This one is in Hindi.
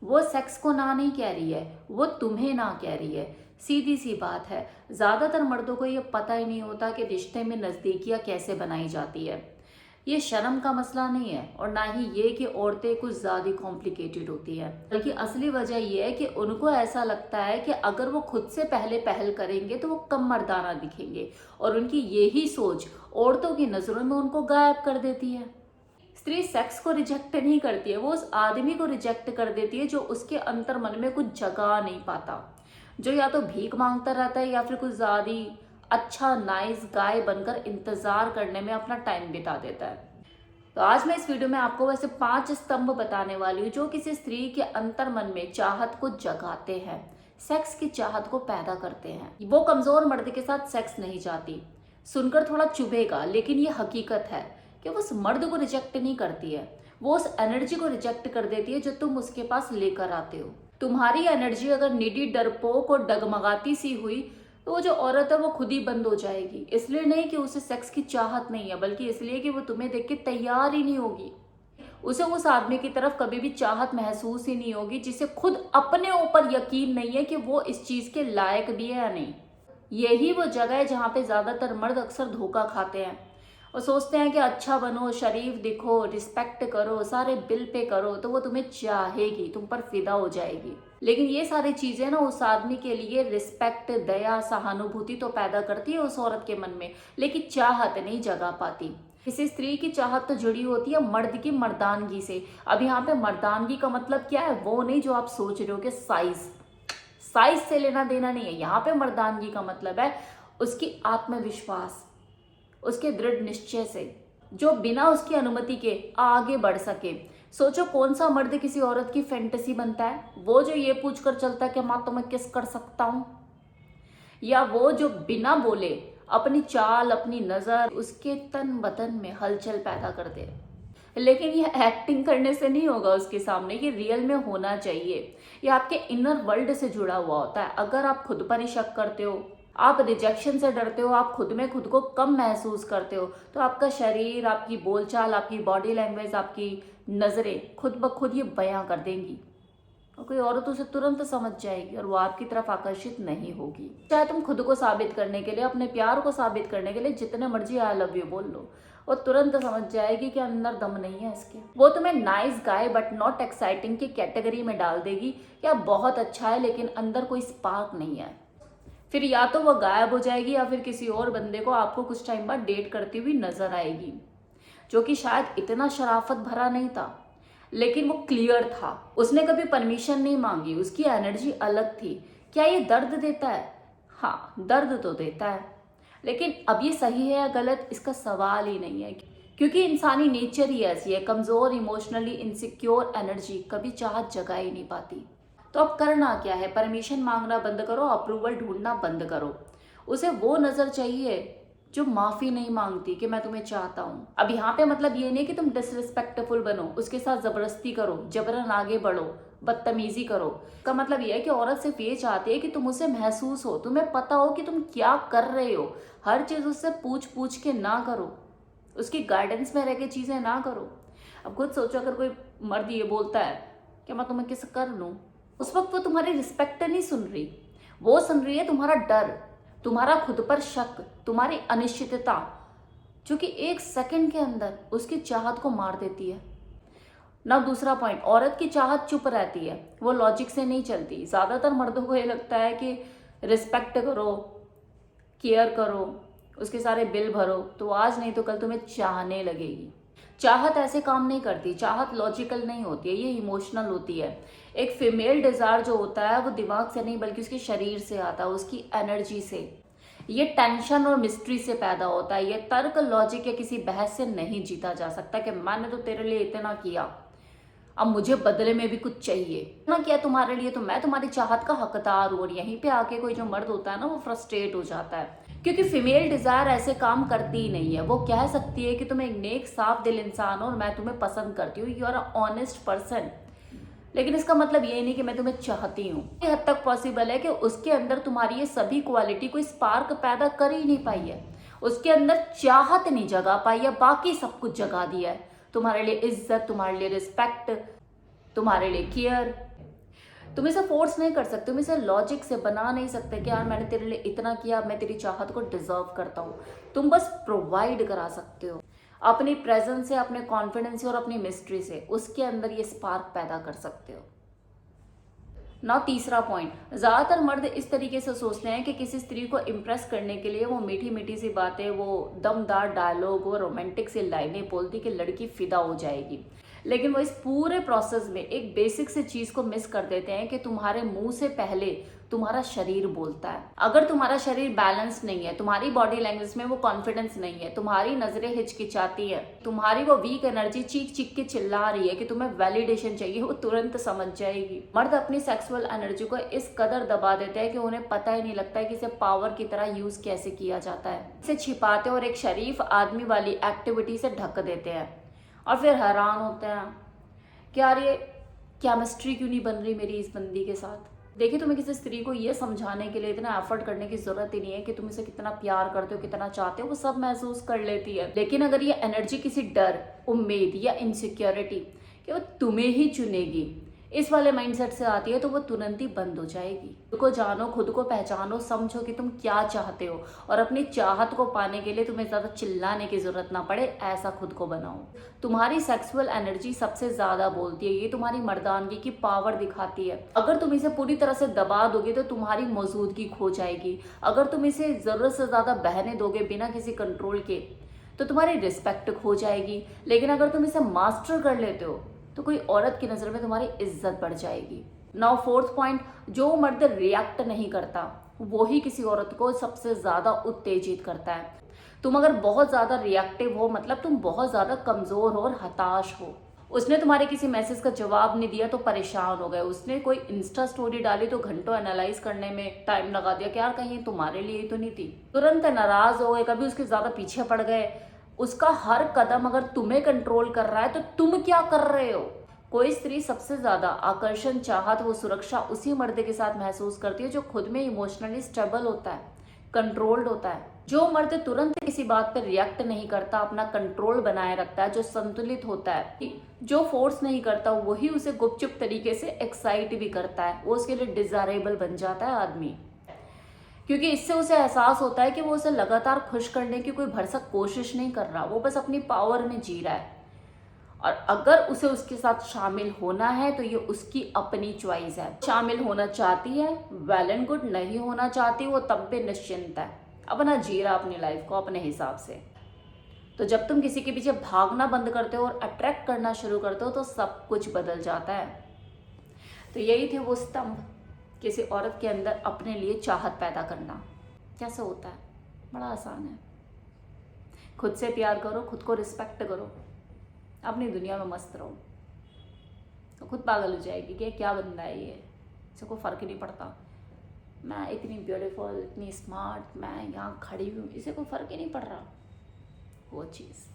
वो सेक्स को ना नहीं कह रही है, वो तुम्हें ना कह रही है। सीधी सी बात है, ज़्यादातर मर्दों को ये पता ही नहीं होता कि रिश्ते में नज़दीकियाँ कैसे बनाई जाती है। ये शर्म का मसला नहीं है और ना ही ये कि औरतें कुछ ज़्यादा कॉम्प्लिकेटेड होती हैं, बल्कि असली वजह ये है कि उनको ऐसा लगता है कि अगर वो खुद से पहले पहल करेंगे तो वो कम मर्दाना दिखेंगे, और उनकी यही सोच औरतों की नज़रों में उनको गायब कर देती है। स्त्री सेक्स को रिजेक्ट नहीं करती है, वो उस आदमी को रिजेक्ट कर देती है जो उसके अंतर मन में कुछ जगा नहीं पाता, जो या तो भीख मांगता रहता है या फिर कुछ ज़्यादा अच्छा नाइस गाय बनकर इंतजार करने में अपना टाइम बिता देता है। तो आज मैं इस वीडियो में आपको वैसे 5 स्तंभ बताने वाली हूँ जो किसी स्त्री के अंतर मन में चाहत को जगाते हैं, सेक्स की चाहत को पैदा करते हैं। वो कमजोर मर्द के साथ सेक्स नहीं चाहती। सुनकर थोड़ा चुभेगा, लेकिन ये हकीकत है कि वो उस मर्द को रिजेक्ट नहीं करती है, वो उस एनर्जी को रिजेक्ट कर देती है जो तुम उसके पास लेकर आते हो। तुम्हारी एनर्जी अगर निडी, डरपोक और डगमगाती सी हुई तो वो जो औरत है वो खुद ही बंद हो जाएगी। इसलिए नहीं कि उसे सेक्स की चाहत नहीं है, बल्कि इसलिए कि वो तुम्हें देख के तैयार ही नहीं होगी। उसे उस आदमी की तरफ कभी भी चाहत महसूस ही नहीं होगी जिसे खुद अपने ऊपर यकीन नहीं है कि वो इस चीज के लायक भी है या नहीं। यही वो जगह है जहाँ पे ज्यादातर मर्द अक्सर धोखा खाते हैं और सोचते हैं कि अच्छा बनो, शरीफ दिखो, रिस्पेक्ट करो, सारे बिल पे करो तो वो तुम्हें चाहेगी, तुम पर फिदा हो जाएगी। लेकिन ये सारी चीजें ना उस आदमी के लिए रिस्पेक्ट, दया, सहानुभूति तो पैदा करती है उस औरत के मन में, लेकिन चाहत नहीं जगा पाती। किसी स्त्री की चाहत तो जुड़ी होती है मर्द की मर्दानगी से। अब यहाँ पे मर्दानगी का मतलब क्या है, वो नहीं जो आप सोच रहे हो कि साइज से लेना देना नहीं है। यहाँ पे मर्दानगी का मतलब है उसकी आत्मविश्वास, उसके दृढ़ निश्चय से, जो बिना उसकी अनुमति के आगे बढ़ सके। सोचो कौन सा मर्द किसी औरत की फैंटेसी बनता है, वो जो ये पूछकर चलता है कि माँ तो मैं किस कर सकता हूं, या वो जो बिना बोले अपनी चाल, अपनी नजर उसके तन बदन में हलचल पैदा कर दे। लेकिन ये एक्टिंग करने से नहीं होगा उसके सामने, ये रियल में होना चाहिए। ये आपके इनर वर्ल्ड से जुड़ा हुआ होता है। अगर आप खुद पर ही शक करते हो, आप रिजेक्शन से डरते हो, आप खुद में खुद को कम महसूस करते हो, तो आपका शरीर, आपकी बोलचाल, आपकी बॉडी लैंग्वेज, आपकी नज़रें खुद ब खुद ये बयां कर देंगी और कोई औरत उसे तुरंत समझ जाएगी और वो आपकी तरफ आकर्षित नहीं होगी। चाहे तुम खुद को साबित करने के लिए, अपने प्यार को साबित करने के लिए जितने मर्जी आई लव यू बोल लो, वो तुरंत समझ जाएगी कि अंदर दम नहीं है इसके। वो तुम्हें nice guy but not exciting की कैटेगरी में डाल देगी, या बहुत अच्छा है लेकिन अंदर कोई स्पार्क नहीं है। फिर या तो वो गायब हो जाएगी या फिर किसी और बंदे को आपको कुछ टाइम बाद डेट करती हुई नजर आएगी, जो कि शायद इतना शराफत भरा नहीं था, लेकिन वो क्लियर था। उसने कभी परमिशन नहीं मांगी, उसकी एनर्जी अलग थी। क्या ये दर्द देता है? हाँ, दर्द तो देता है, लेकिन अब ये सही है या गलत इसका सवाल ही नहीं है, क्योंकि इंसानी नेचर ही ऐसी है। कमजोर, इमोशनली इनसिक्योर एनर्जी कभी चाहत जगा ही नहीं पाती। तो अब करना क्या है? परमिशन मांगना बंद करो, अप्रूवल ढूंढना बंद करो। उसे वो नजर चाहिए जो माफी नहीं मांगती कि मैं तुम्हें चाहता हूँ। अब यहाँ पे मतलब ये नहीं कि तुम डिसरिस्पेक्टफुल बनो, उसके साथ जबरदस्ती करो, जबरन आगे बढ़ो, बदतमीजी करो। का मतलब ये है कि औरत सिर्फ ये चाहती है कि तुम उसे महसूस हो, तुम्हें पता हो कि तुम क्या कर रहे हो। हर चीज उससे पूछ पूछ के ना करो, उसकी गाइडेंस में रह के चीजें ना करो। अब खुद सोचो, अगर कोई मर्द ये बोलता है कि मैं तुम्हें किस कर लूं, उस वक्त वो तुम्हारी रिस्पेक्ट नहीं सुन रही, वो सुन रही है तुम्हारा डर, तुम्हारा खुद पर शक, तुम्हारी अनिश्चितता, जो कि 1 सेकंड के अंदर उसकी चाहत को मार देती है ना। दूसरा पॉइंट, औरत की चाहत चुप रहती है, वो लॉजिक से नहीं चलती। ज्यादातर मर्दों को ये लगता है कि रिस्पेक्ट करो, केयर करो, उसके सारे बिल भरो तो आज नहीं तो कल तुम्हें चाहने लगेगी। चाहत ऐसे काम नहीं करती। चाहत लॉजिकल नहीं होती है, ये इमोशनल होती है। एक फीमेल डिजायर जो होता है वो दिमाग से नहीं बल्कि उसके शरीर से आता है, उसकी एनर्जी से। ये टेंशन और मिस्ट्री से पैदा होता है। ये तर्क, लॉजिक या किसी बहस से नहीं जीता जा सकता कि मैंने तो तेरे लिए इतना किया, अब मुझे बदले में भी कुछ चाहिए। इतना किया तुम्हारे लिए तो मैं तुम्हारी चाहत का हकदार हूँ। और यहीं पे आके कोई जो मर्द होता है ना, वो फ्रस्ट्रेट हो जाता है, क्योंकि फीमेल डिजायर ऐसे काम करती ही नहीं है। वो कह सकती है कि तुम एक नेक, साफ दिल इंसान हो और मैं तुम्हें पसंद करती हूँ, you are a honest person, लेकिन इसका मतलब ये नहीं कि मैं तुम्हें चाहती हूँ। ये हद तक पॉसिबल है कि उसके अंदर तुम्हारी ये सभी क्वालिटी कोई स्पार्क पैदा कर ही नहीं पाई है, उसके अंदर चाहत नहीं जगा पाई है, बाकी सब कुछ जगा दिया है। तुम्हारे लिए इज्जत, तुम्हारे लिए रिस्पेक्ट, तुम्हारे लिए केयर, तुम इसे फोर्स नहीं कर सकते, तुम इसे लॉजिक से बना नहीं सकते कि यार मैंने तेरे लिए इतना किया, मैं तेरी चाहत को डिजर्व करता हूँ। तुम बस प्रोवाइड करा सकते हो अपनी प्रेजेंस से, अपने कॉन्फिडेंस से और अपनी मिस्ट्री से, उसके अंदर ये स्पार्क पैदा कर सकते हो ना। तीसरा पॉइंट, ज्यादातर मर्द इस तरीके से सोचते हैं कि किसी स्त्री को इम्प्रेस करने के लिए वो मीठी मीठी सी बातें, वो दमदार डायलॉग, वो रोमांटिक सी लाइनें बोलती कि लड़की फिदा हो जाएगी। लेकिन वो इस पूरे प्रोसेस में एक बेसिक सी चीज को मिस कर देते हैं कि तुम्हारे मुंह से पहले तुम्हारा शरीर बोलता है। अगर तुम्हारा शरीर बैलेंस नहीं है, तुम्हारी बॉडी लैंग्वेज में वो कॉन्फिडेंस नहीं है, तुम्हारी नजरें हिचकिचाती है, तुम्हारी वो वीक एनर्जी चीख चीख के चिल्ला रही है कि तुम्हें वैलिडेशन चाहिए, वो तुरंत समझ जाएगी। मर्द अपनी सेक्सुअल एनर्जी को इस कदर दबा देते हैं कि उन्हें पता ही नहीं लगता है कि इसे पावर की तरह यूज कैसे किया जाता है। इसे छिपाते और एक शरीफ आदमी वाली एक्टिविटी से ढक देते हैं और फिर हैरान होते हैं कि यार ये केमिस्ट्री क्यों नहीं बन रही मेरी इस बंदी के साथ। देखिए, तुम्हें किसी स्त्री को ये समझाने के लिए इतना एफर्ट करने की जरूरत ही नहीं है कि तुम इसे कितना प्यार करते हो, कितना चाहते हो, वो सब महसूस कर लेती है। लेकिन अगर ये एनर्जी किसी डर, उम्मीद या इनसिक्योरिटी कि वो तुम्हें ही चुनेगी, इस वाले माइंडसेट से आती है, तो वो तुरंत ही बंद हो जाएगी। खुद को जानो, खुद को पहचानो, समझो कि तुम क्या चाहते हो और अपनी चाहत को पाने के लिए तुम्हें ज्यादा चिल्लाने की जरूरत ना पड़े, ऐसा खुद को बनाओ। तुम्हारी सेक्सुअल एनर्जी सबसे ज्यादा बोलती है, ये तुम्हारी मर्दानगी की पावर दिखाती है। अगर तुम इसे पूरी तरह से दबा दोगे तो तुम्हारी मौजूदगी खो जाएगी। अगर तुम इसे जरूरत से ज्यादा बहने दोगे बिना किसी कंट्रोल के, तो तुम्हारी रिस्पेक्ट खो जाएगी। लेकिन अगर तुम इसे मास्टर कर लेते हो तो कोई औरत की नजर में तुम्हारी इज्जत बढ़ जाएगी। नाउ फोर्थ पॉइंट, जो मर्द रिएक्ट नहीं करता वो ही किसी औरत को सबसे ज्यादा उत्तेजित करता है। तुम अगर बहुत ज्यादा रिएक्टिव हो, मतलब तुम बहुत ज्यादा कमजोर हो और हताश हो। उसने तुम्हारे किसी मैसेज का जवाब नहीं दिया तो परेशान हो गए, उसने कोई इंस्टा स्टोरी डाली तो घंटों एनालाइज करने में टाइम लगा दिया कि यार कहीं तुम्हारे लिए ही तो नहीं थी। तुरंत नाराज हो गए, कभी उसके ज्यादा पीछे पड़ गए। उसका हर कदम अगर तुम्हें कंट्रोल कर रहा है तो तुम क्या कर रहे हो। कोई स्त्री सबसे ज्यादा आकर्षण, चाहत, वो सुरक्षा उसी मर्द के साथ महसूस करती है जो खुद में इमोशनली स्टेबल होता है, कंट्रोल्ड होता है। जो मर्द तुरंत किसी बात पर रिएक्ट नहीं करता, अपना कंट्रोल बनाए रखता है, जो संतुलित होता है, जो फोर्स नहीं करता, वही उसे गुपचुप तरीके से एक्साइट भी करता है। वो उसके लिए डिजायरेबल बन जाता है आदमी, क्योंकि इससे उसे एहसास होता है कि वो उसे लगातार खुश करने की कोई भरसक कोशिश नहीं कर रहा, वो बस अपनी पावर में जी रहा है। और अगर उसे उसके साथ शामिल होना है तो ये उसकी अपनी चॉइस है। शामिल होना चाहती है, वेल एंड गुड। नहीं होना चाहती वो तब भी निश्चिंत है, अपना जी रहा अपनी लाइफ को अपने हिसाब से। तो जब तुम किसी के पीछे भागना बंद करते हो और अट्रैक्ट करना शुरू करते हो तो सब कुछ बदल जाता है। तो यही थे वो स्तंभ, किसी औरत के अंदर अपने लिए चाहत पैदा करना। कैसे होता है? बड़ा आसान है। खुद से प्यार करो, खुद को रिस्पेक्ट करो, अपनी दुनिया में मस्त रहो, तो खुद पागल हो जाएगी कि क्या बंदा है ये, इसे कोई फर्क ही नहीं पड़ता, मैं इतनी ब्यूटीफुल, इतनी स्मार्ट, मैं यहाँ खड़ी हूँ, इसे कोई फर्क ही नहीं पड़ रहा। वो चीज़